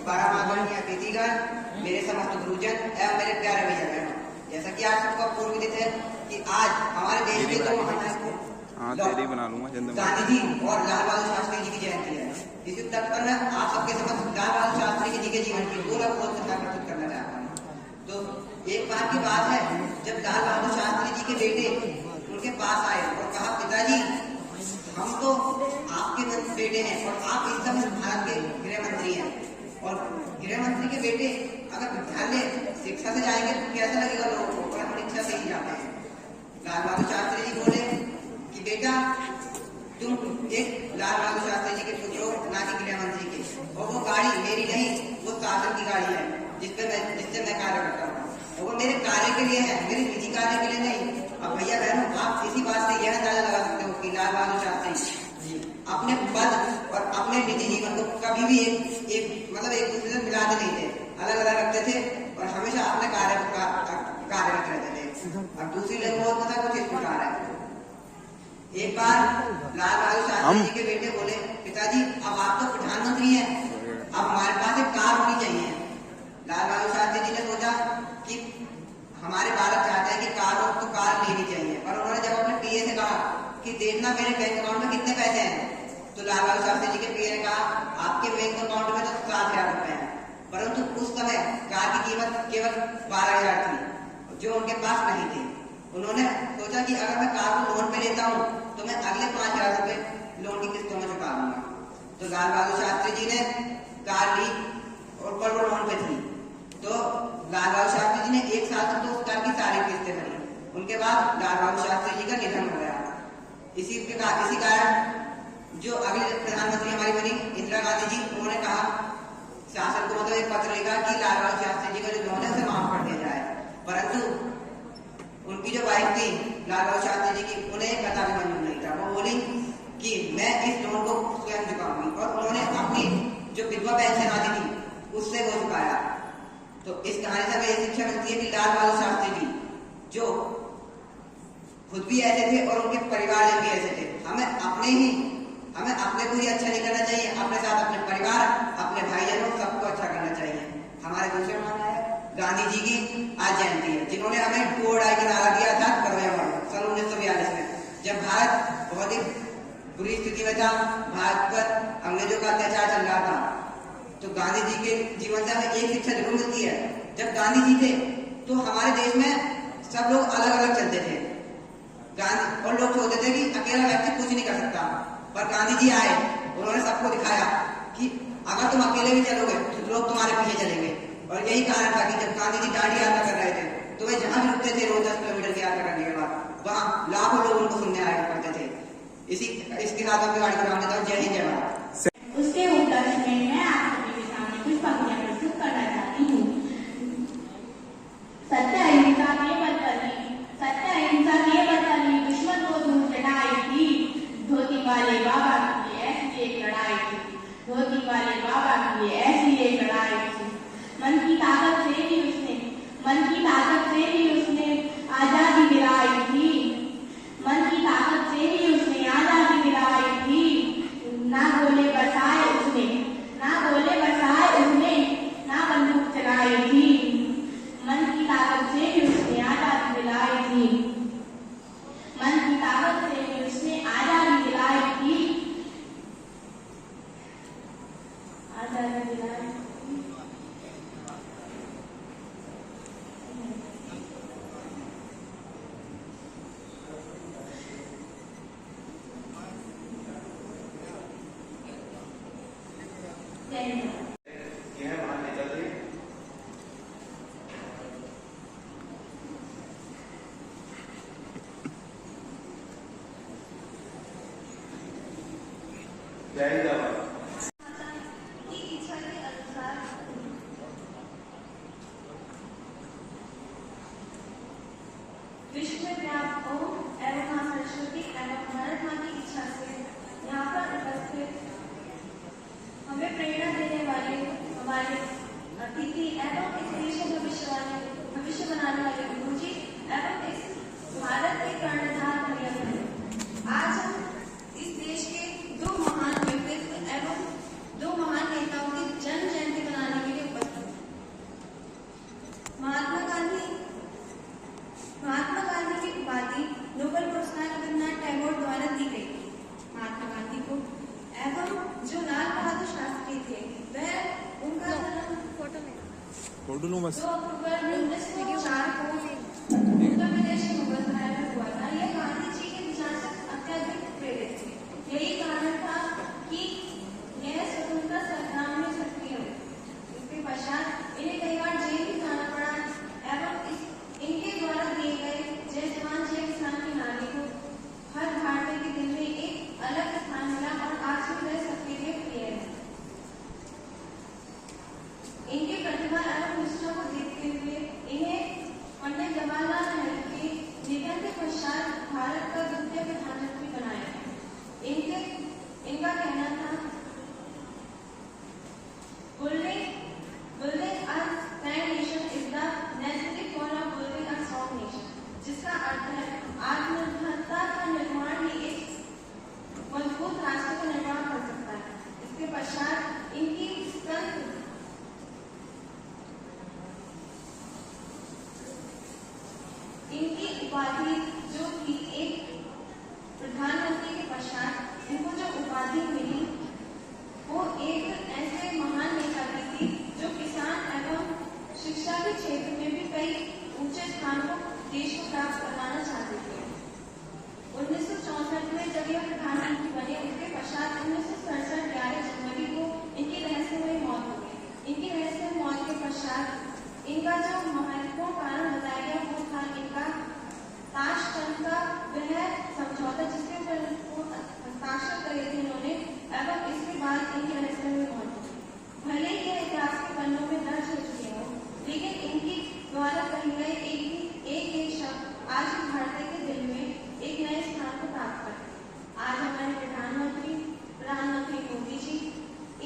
परम आदरणीय अतिथिगण, मेरे समस्त गुरुजन एवं मेरे प्यारे भैया बहनों, जैसा कि आप सबको पूर्व विदित है कि आज हमारे देश के दो महानायकों गांधी जी और लाल बहादुर शास्त्री जी की जयंती है। इस उपलक्ष्य में आप सबके समक्ष लाल बहादुर शास्त्री जी के जीवन की 2 लफ्ज़ों में कथा प्रस्तुत करना चाहता हूँ। तो एक बार की बात है, जब लाल बहादुर शास्त्री जी के बेटे उनके पास आए और कहा, पिताजी हम तो आपके बेटे हैं और आप इस समय भारत के गृह मंत्री हैं, और गृह मंत्री के बेटे अगर विद्यालय शिक्षा से जाएंगे तो कैसा लगेगा लोगों को, और अपनी इच्छा से ही जाते हैं। लाल बहादुर शास्त्री जी बोले कि बेटा तुम एक लाल बहादुर शास्त्री जी के पुत्र हो, ना कि गृह मंत्री के, और वो गाड़ी मेरी नहीं, वो शासन की गाड़ी है जिससे मैं कार्य करता हूँ, और वो मेरे कार्य के लिए है, मेरे निजी कार्य के लिए नहीं। अब भैया बहनों, आप इसी बात से यह अंदाजा लगा सकते हो कि लाल बहादुर शास्त्री अपने पद और अपने निजी जीवन को कभी भी एक दूसरे से मिलाते नहीं थे, अलग अलग रखते थे और हमेशा अपने कार्यरत रहते थे। अब दूसरी लोगों को कुछ इस प्रकार है। एक बार लाल बहादुर शास्त्री जी के बेटे बोले, पिताजी अब आप तो प्रधानमंत्री हैं, अब हमारे पास एक कार होनी चाहिए। लाल बहादुर शास्त्री जी ने सोचा कि हमारे बालक चाहते हैं कि कार हो तो कार लेनी चाहिए, पर उन्होंने जब अपने पीए से कहा कि देखना मेरे बैंक अकाउंट में कितने पैसे हैं, तो लाल बहादुर शास्त्री जी के पीए ने कहा, आपके बैंक अकाउंट में तो 7,000 रुपए हैं, परंतु उस समय कार की कीमत केवल 12,000 थी जो उनके पास नहीं थी। उन्होंने सोचा कि अगर मैं कार को लोन पे लेता हूँ तो मैं अगले 5,000 रुपए लोन की किस्तों में चुका दूंगा। तो लाल बहादुर शास्त्री जी ने कार ली और पर वो लोन पे थी, तो लाल बहादुर शास्त्री जी ने 1 साल तक तो उस कार की सारी किस्तें भरी। उनके बाद लाल बहादुर शास्त्री जी का निधन हो गया। इसी कारण जो अगले प्रधानमंत्री हमारी बनी इंदिरा गांधी जी, उन्होंने कहा, शासन को मतलब एक पत्र लिखा कि लाल बहादुर शास्त्री जी का जो लोन है उसे माफ कर दिया जाए, परंतु उनकी जो वाइफ थी लाल बहादुर शास्त्री जी की, उन्हें कथा भी मंजूर नहीं था। वो बोली कि मैं इस लोन को स्वयं चुकाऊंगी, और उन्होंने अपनी जो विधवा पेंशन आती थी उससे वो चुकाया। तो इस कहानी से हमें ये शिक्षा मिलती है कि लाल बहादुर शास्त्री जी जो खुद भी ऐसे थे और उनके परिवार भी ऐसे थे। हमें अपने को ही अच्छा नहीं करना चाहिए, अपने साथ अपने परिवार, अपने भाईजनों सबको अच्छा करना चाहिए। हमारे दूसरे महानायक गांधी जी की आज जयंती है, जिन्होंने हमें डू और डाई का नारा दिया था करो या मरो, सन 1942 में, जब भारत बहुत ही बुरी स्थिति में था, भारत पर अंग्रेजों का अत्याचार चल रहा था। तो गांधी जी के जीवन से हमें एक शिक्षा जरूर मिलती है। जब गांधी जी थे तो हमारे देश में सब लोग अलग अलग चलते थे, और लोग सोचते थे कि अकेला व्यक्ति कुछ नहीं कर सकता, पर गांधी जी आए, उन्होंने सबको दिखाया कि अगर तुम अकेले भी चलोगे तो लोग तुम्हारे पीछे चलेंगे। और यही कारण था कि जब गांधी जी दांडी यात्रा कर रहे थे तो वे जहां भी रुकते थे रोज 10 किलोमीटर की यात्रा करने के बाद वहां लाखों लोग उनको सुनने आया करते थे। इसके साथ मैं गाड़ी को नाम देता हूँ। जय हिंद, जय भारत। उसके उपलक्ष्य में मैं आप सभी के सामने कुछ पंक्तियां प्रस्तुत करना चाहती हूँ। सत्य अहिंसा के बल करनी दुश्मन को दूर चढ़ाई थी, धोती वाले बाबा की ऐसी एक लड़ाई थी, धोती वाले बाबा की ऐसी एक लड़ाई थी। मन की ताकत से भी उसने आजादी दिलाई थी, मन की ताकत से भी उसने आजादी दिलाई थी। ना गोले बरसाए उसने, ना बंदूक चलाई थी, मन की ताकत से भी उसने आजादी दिलाई थी, मन की ताकत से भी उसने आजादी दिलाई थी, आजादी दिलाई। विश्व में व्याप्त हो एवं मां सरस्वती एवं भारत मां की इच्छा से यहाँ पर उपस्थित हमें प्रेरणा देने वाले हमारे अतिथि एवं इस देश को भविष्य बनाने वाले गुरु जी एवं इस भारत के कर्णधार भैया, आज हम इस देश के 2 महान व्यक्तित्व एवं 2 महान नेताओं की जन्म जयंती मनाने बस। 2 अक्टूबर 1904 को उत्तर प्रदेश के मुगलसराय में हुआ था। यह गांधी जी के विचार से अत्यधिक प्रेरित थे। यही कारण था कि यह स्वतंत्रता संग्राम में सक्रिय हुए। इसके पश्चात इन्हें कई बार जेल भी जाना पड़ा एवं इनके द्वारा दिए गए जय जवान जय किसान के नारे को हर भारतीय के दिल में एक अलग स्थान मिला और आज भी वह सक्रिय प्रिय है। इनकी प्रतिभा एवं निष्ठा को देखते हुए इन्हें पंडित जवाहरलाल नेहरू के निधन के पश्चात भारत का द्वितीय प्रधानमंत्री बनाया गया। इनका कहना था building a strong nation is the necessity for a building a strong nation, जिसका अर्थ है आत्मनिर्भरता का निर्माण ही एक मजबूत राष्ट्र का निर्माण कर सकता है। इसके पश्चात इनकी उपाधि जो कि एक प्रधानमंत्री के पश्चात इनको जो उपाधि मिली वो एक ऐसे महान नेता की थी जो किसान एवं शिक्षा के क्षेत्र में भी कई ऊंचे स्थान को देश को प्राप्त करवाना चाहते थे। 1964 में जब यह प्रधानमंत्री बने उसके पश्चात 1967 11 जनवरी को इनकी रहस्यमयी मौत हो गई। इनकी रहस्यमयी मौत के पश्चात इनका जो महत्वपूर्ण कारण बताया गया वो था इनका ताशकंद का वह समझौता जिसके ऊपर हस्ताक्षर करे थे इन्होंने एवं इसके बाद इनकी रहस्यमयी मौत हो गई। भले ही यह इतिहास के पन्नों में दर्ज हो चुके हो लेकिन इनकी द्वारा कहे गए एक शब्द आज भी भारतीय के दिल में एक नए स्थान को प्राप्त करे। आज हमारे प्रधानमंत्री मोदी जी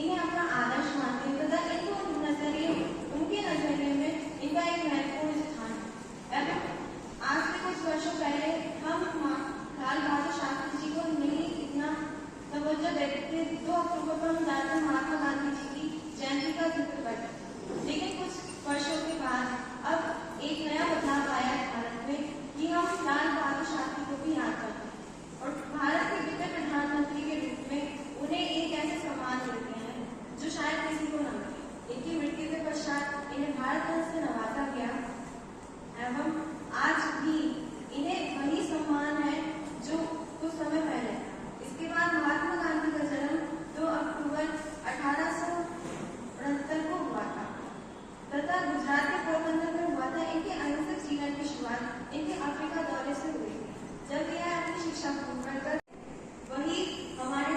इन्हें अपना आदर्श मानते हैं तथा उनके नजरिए में इनका एक महत्वपूर्ण स्थान है। आज से कुछ वर्षों पहले हम लाल बहादुर शास्त्री जी को नहीं इतना तवज्जो देते थे। 2 अक्टूबर को हम ज्यादातर महात्मा गांधी जी की जयंती का जिक्र करते थे, लेकिन कुछ वर्षों के बाद अब एक नया बदलाव आया भारत में कि हम लाल बहादुर शास्त्री को भी याद करते हैं और भारत के द्वितीय प्रधानमंत्री के रूप में उन्हें एक ऐसे सम्मान मिल गया है जो शायद किसी को न मिले। इनकी मृत्यु के पश्चात इन्हें भारत रत्न से नवाजा गया एवं आज भी इन्हें वही सम्मान है जो कुछ समय पहले। इसके बाद महात्मा गांधी का जन्म 2 अक्टूबर 1869 को हुआ था तथा गुजरात के पोरबंदर में हुआ था। इनके अहिंसक जीवन की शुरुआत इनके अफ्रीका दौरे से हुई जब यह अपनी शिक्षा पूर्ण कर वही हमारे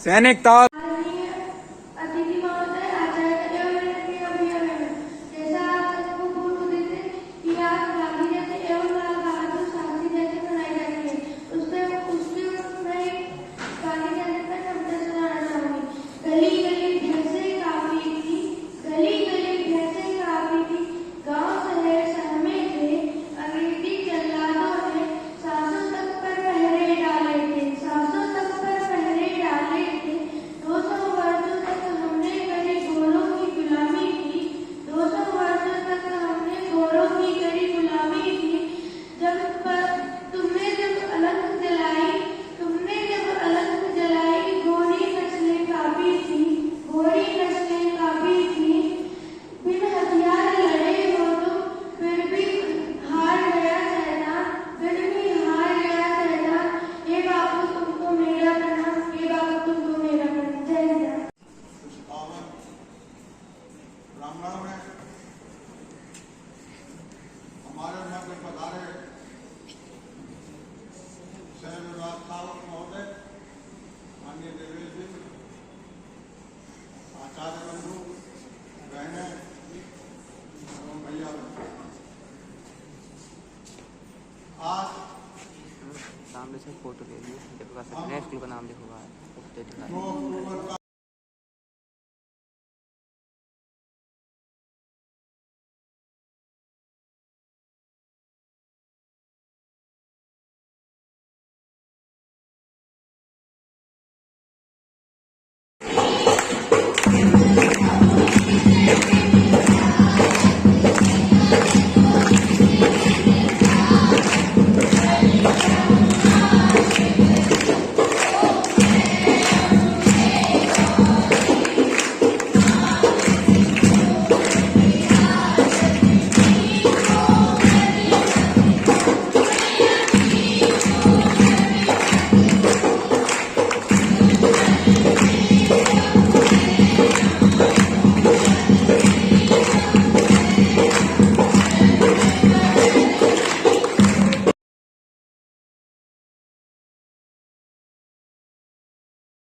सैनिक ताल गली गली भैंसे काफी थी, गांव शहर सहमे थे, सामने से फोटो ले ली, स्कूल का नाम लिखा हुआ है।